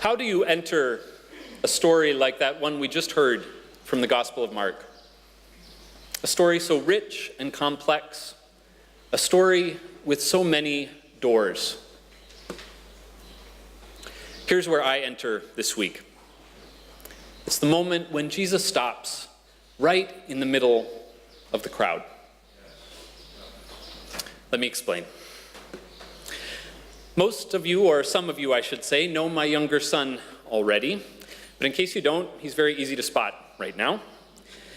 How do you enter a story like that one we just heard from the Gospel of Mark? A story so rich and complex, a story with so many doors. Here's where I enter this week. It's the moment when Jesus stops right in the middle of the crowd. Let me explain. Most of you, or some of you I should say, know my younger son already, but in case you don't, he's very easy to spot right now.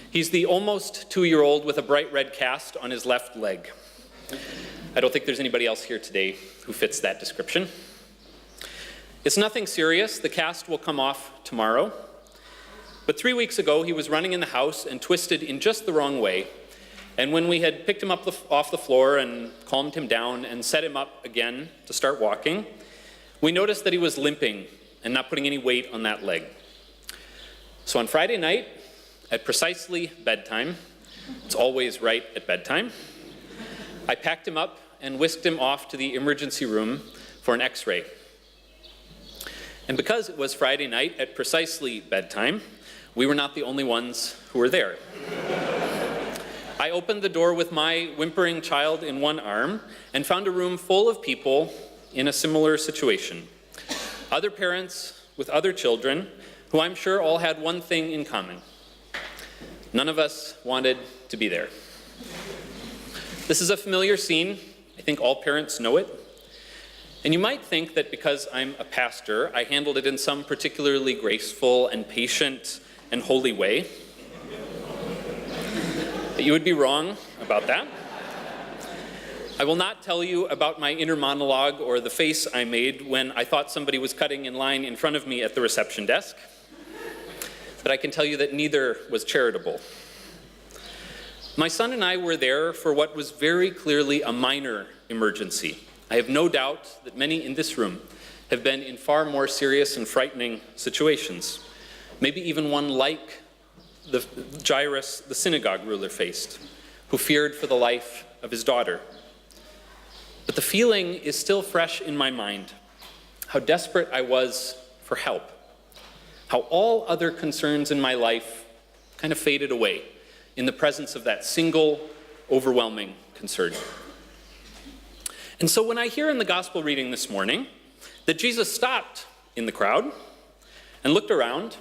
He's the almost 2-year-old with a bright red cast on his left leg. I don't think there's anybody else here today who fits that description. It's nothing serious. The cast will come off tomorrow. But 3 weeks ago, he was running in the house and twisted in just the wrong way. And when we had picked him up off the floor and calmed him down and set him up again to start walking, we noticed that he was limping and not putting any weight on that leg. So on Friday night, at precisely bedtime, it's always right at bedtime, I packed him up and whisked him off to the emergency room for an x-ray. And because it was Friday night at precisely bedtime, we were not the only ones who were there. I opened the door with my whimpering child in one arm and found a room full of people in a similar situation. Other parents with other children who I'm sure all had one thing in common. None of us wanted to be there. This is a familiar scene. I think all parents know it. And you might think that because I'm a pastor, I handled it in some particularly graceful and patient and holy way. But you would be wrong about that. I will not tell you about my inner monologue or the face I made when I thought somebody was cutting in line in front of me at the reception desk. But I can tell you that neither was charitable. My son and I were there for what was very clearly a minor emergency. I have no doubt that many in this room have been in far more serious and frightening situations, maybe even one like the Jairus, the synagogue ruler, faced, who feared for the life of his daughter. But the feeling is still fresh in my mind, how desperate I was for help, how all other concerns in my life kind of faded away in the presence of that single, overwhelming concern. And so when I hear in the gospel reading this morning that Jesus stopped in the crowd and looked around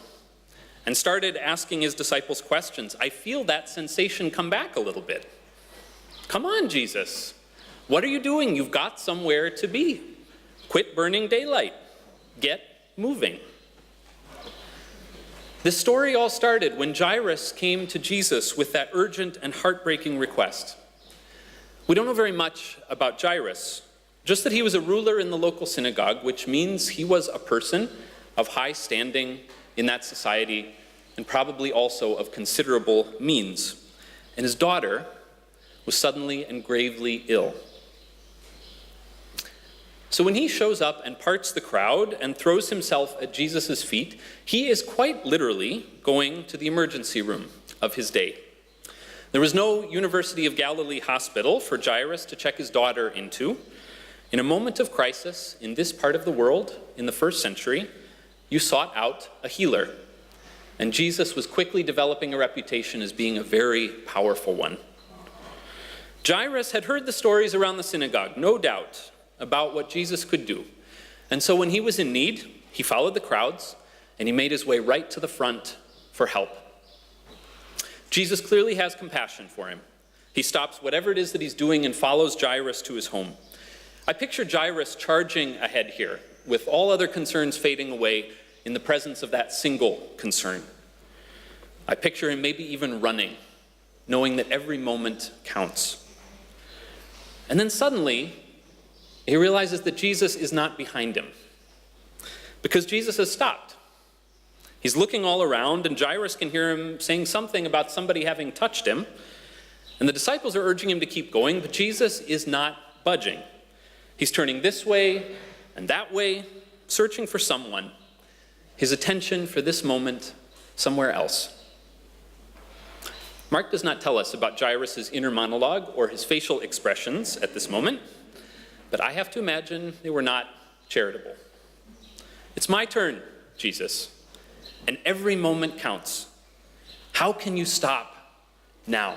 and started asking his disciples questions, I feel that sensation come back a little bit. Come on, Jesus. What are you doing? You've got somewhere to be. Quit burning daylight. Get moving. This story all started when Jairus came to Jesus with that urgent and heartbreaking request. We don't know very much about Jairus, just that he was a ruler in the local synagogue, which means he was a person of high standing in that society, and probably also of considerable means. And his daughter was suddenly and gravely ill. So when he shows up and parts the crowd and throws himself at Jesus' feet, he is quite literally going to the emergency room of his day. There was no University of Galilee hospital for Jairus to check his daughter into. In a moment of crisis in this part of the world, in the first century, you sought out a healer. And Jesus was quickly developing a reputation as being a very powerful one. Jairus had heard the stories around the synagogue, no doubt, about what Jesus could do. And so when he was in need, he followed the crowds, and he made his way right to the front for help. Jesus clearly has compassion for him. He stops whatever it is that he's doing and follows Jairus to his home. I picture Jairus charging ahead here, with all other concerns fading away in the presence of that single concern. I picture him maybe even running, knowing that every moment counts. And then suddenly, he realizes that Jesus is not behind him, because Jesus has stopped. He's looking all around, and Jairus can hear him saying something about somebody having touched him. And the disciples are urging him to keep going, but Jesus is not budging. He's turning this way and that way, searching for someone. His attention for this moment somewhere else. Mark does not tell us about Jairus' inner monologue or his facial expressions at this moment, but I have to imagine they were not charitable. It's my turn, Jesus, and every moment counts. How can you stop now?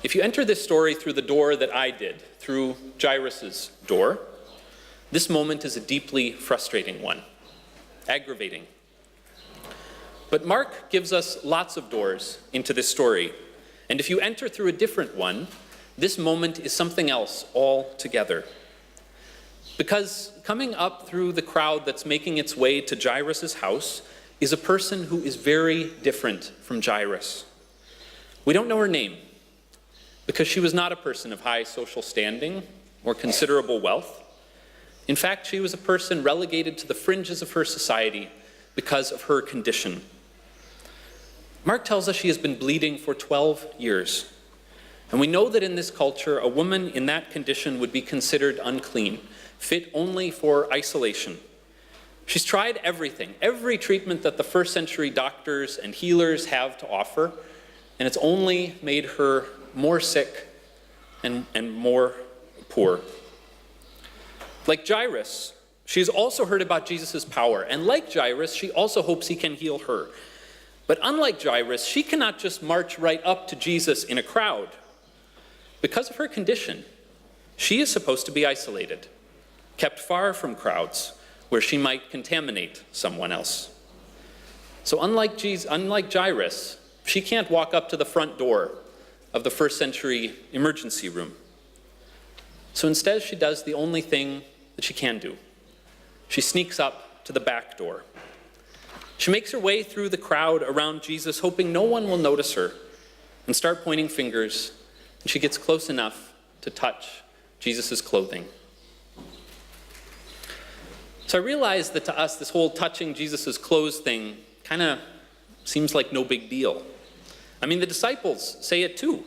If you enter this story through the door that I did, through Jairus' door, this moment is a deeply frustrating one, aggravating. But Mark gives us lots of doors into this story, and if you enter through a different one, this moment is something else altogether. Because coming up through the crowd that's making its way to Jairus' house is a person who is very different from Jairus. We don't know her name, because she was not a person of high social standing or considerable wealth. In fact, she was a person relegated to the fringes of her society because of her condition. Mark tells us she has been bleeding for 12 years. And we know that in this culture, a woman in that condition would be considered unclean, fit only for isolation. She's tried everything, every treatment that the first century doctors and healers have to offer, and it's only made her more sick and more poor. Like Jairus, she's also heard about Jesus' power, and like Jairus, she also hopes he can heal her. But unlike Jairus, she cannot just march right up to Jesus in a crowd. Because of her condition, she is supposed to be isolated, kept far from crowds where she might contaminate someone else. So unlike Jairus, she can't walk up to the front door of the first century emergency room. So instead, she does the only thing that she can do. She sneaks up to the back door. She makes her way through the crowd around Jesus, hoping no one will notice her, and start pointing fingers, and she gets close enough to touch Jesus' clothing. So I realize that to us, this whole touching Jesus' clothes thing kind of seems like no big deal. I mean, the disciples say it too.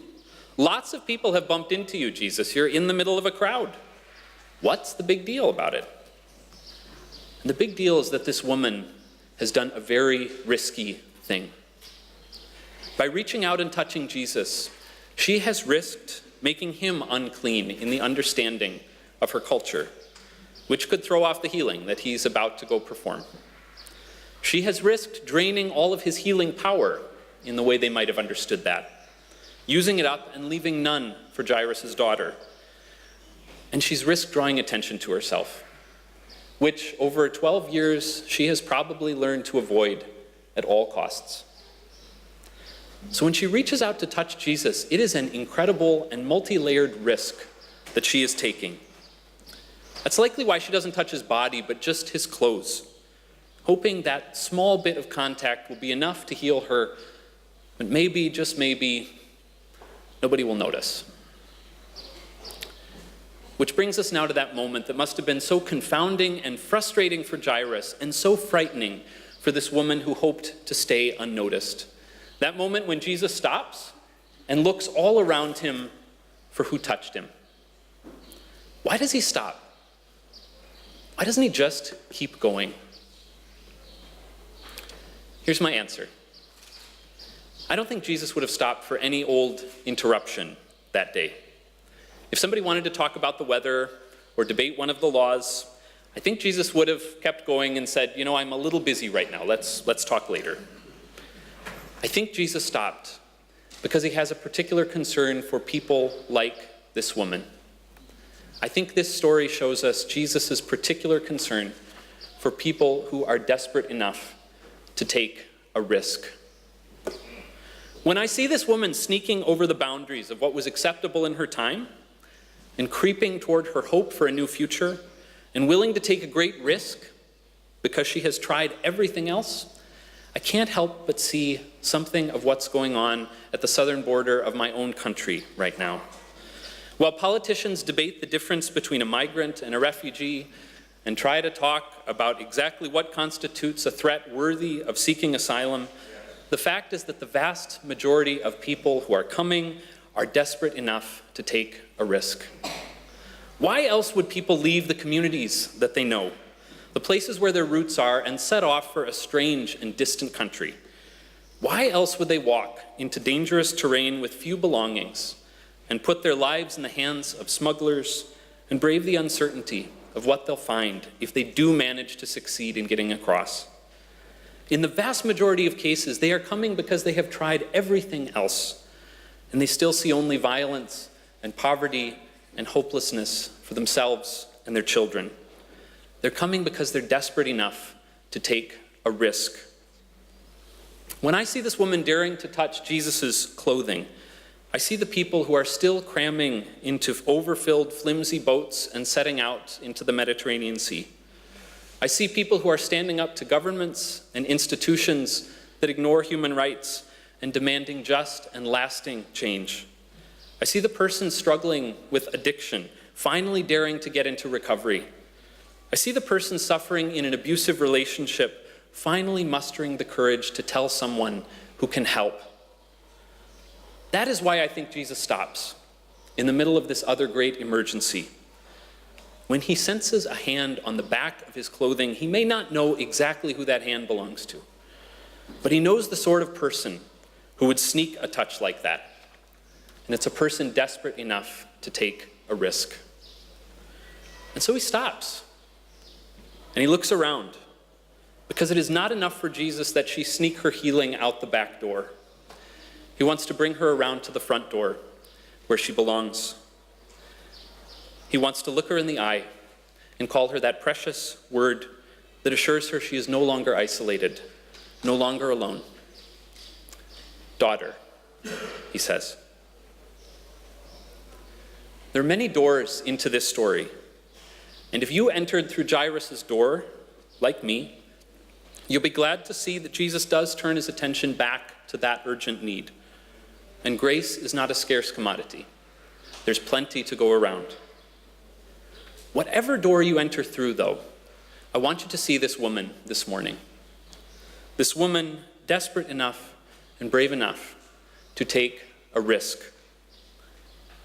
Lots of people have bumped into you, Jesus. You're in the middle of a crowd. What's the big deal about it? And the big deal is that this woman has done a very risky thing. By reaching out and touching Jesus, she has risked making him unclean in the understanding of her culture, which could throw off the healing that he's about to go perform. She has risked draining all of his healing power in the way they might have understood that, using it up and leaving none for Jairus' daughter. And she's risked drawing attention to herself, which over 12 years she has probably learned to avoid at all costs. So when she reaches out to touch Jesus, it is an incredible and multi-layered risk that she is taking. That's likely why she doesn't touch his body, but just his clothes, hoping that small bit of contact will be enough to heal her, but maybe, just maybe, nobody will notice. Which brings us now to that moment that must have been so confounding and frustrating for Jairus and so frightening for this woman who hoped to stay unnoticed. That moment when Jesus stops and looks all around him for who touched him. Why does he stop? Why doesn't he just keep going? Here's my answer. I don't think Jesus would have stopped for any old interruption that day. If somebody wanted to talk about the weather or debate one of the laws, I think Jesus would have kept going and said, I'm a little busy right now. Let's talk later. I think Jesus stopped because he has a particular concern for people like this woman. I think this story shows us Jesus' particular concern for people who are desperate enough to take a risk. When I see this woman sneaking over the boundaries of what was acceptable in her time and creeping toward her hope for a new future and willing to take a great risk because she has tried everything else, I can't help but see something of what's going on at the southern border of my own country right now. While politicians debate the difference between a migrant and a refugee and try to talk about exactly what constitutes a threat worthy of seeking asylum, the fact is that the vast majority of people who are coming are desperate enough to take a risk. Why else would people leave the communities that they know, the places where their roots are, and set off for a strange and distant country? Why else would they walk into dangerous terrain with few belongings and put their lives in the hands of smugglers and brave the uncertainty of what they'll find if they do manage to succeed in getting across? In the vast majority of cases, they are coming because they have tried everything else, and they still see only violence and poverty and hopelessness for themselves and their children. They're coming because they're desperate enough to take a risk. When I see this woman daring to touch Jesus' clothing, I see the people who are still cramming into overfilled, flimsy boats and setting out into the Mediterranean Sea. I see people who are standing up to governments and institutions that ignore human rights and demanding just and lasting change. I see the person struggling with addiction, finally daring to get into recovery. I see the person suffering in an abusive relationship, finally mustering the courage to tell someone who can help. That is why I think Jesus stops in the middle of this other great emergency. When he senses a hand on the back of his clothing, he may not know exactly who that hand belongs to, but he knows the sort of person who would sneak a touch like that. And it's a person desperate enough to take a risk. And so he stops, and he looks around, because it is not enough for Jesus that she sneak her healing out the back door. He wants to bring her around to the front door, where she belongs. He wants to look her in the eye and call her that precious word that assures her she is no longer isolated, no longer alone. Daughter, he says. There are many doors into this story, and if you entered through Jairus' door, like me, you'll be glad to see that Jesus does turn his attention back to that urgent need. And grace is not a scarce commodity. There's plenty to go around. Whatever door you enter through, though, I want you to see this woman this morning. This woman desperate enough and brave enough to take a risk.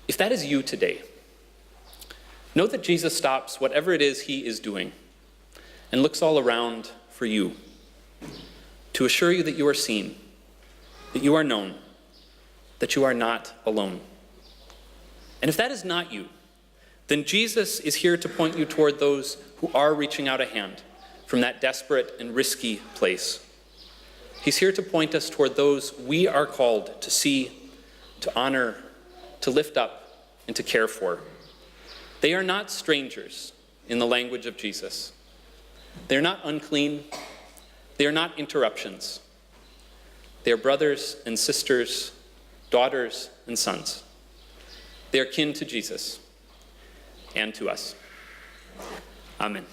If that is you today, know that Jesus stops whatever it is he is doing and looks all around for you to assure you that you are seen, that you are known, that you are not alone. And if that is not you, then Jesus is here to point you toward those who are reaching out a hand from that desperate and risky place. He's here to point us toward those we are called to see, to honor, to lift up, and to care for. They are not strangers in the language of Jesus. They are not unclean. They are not interruptions. They are brothers and sisters, daughters and sons. They are kin to Jesus and to us. Amen.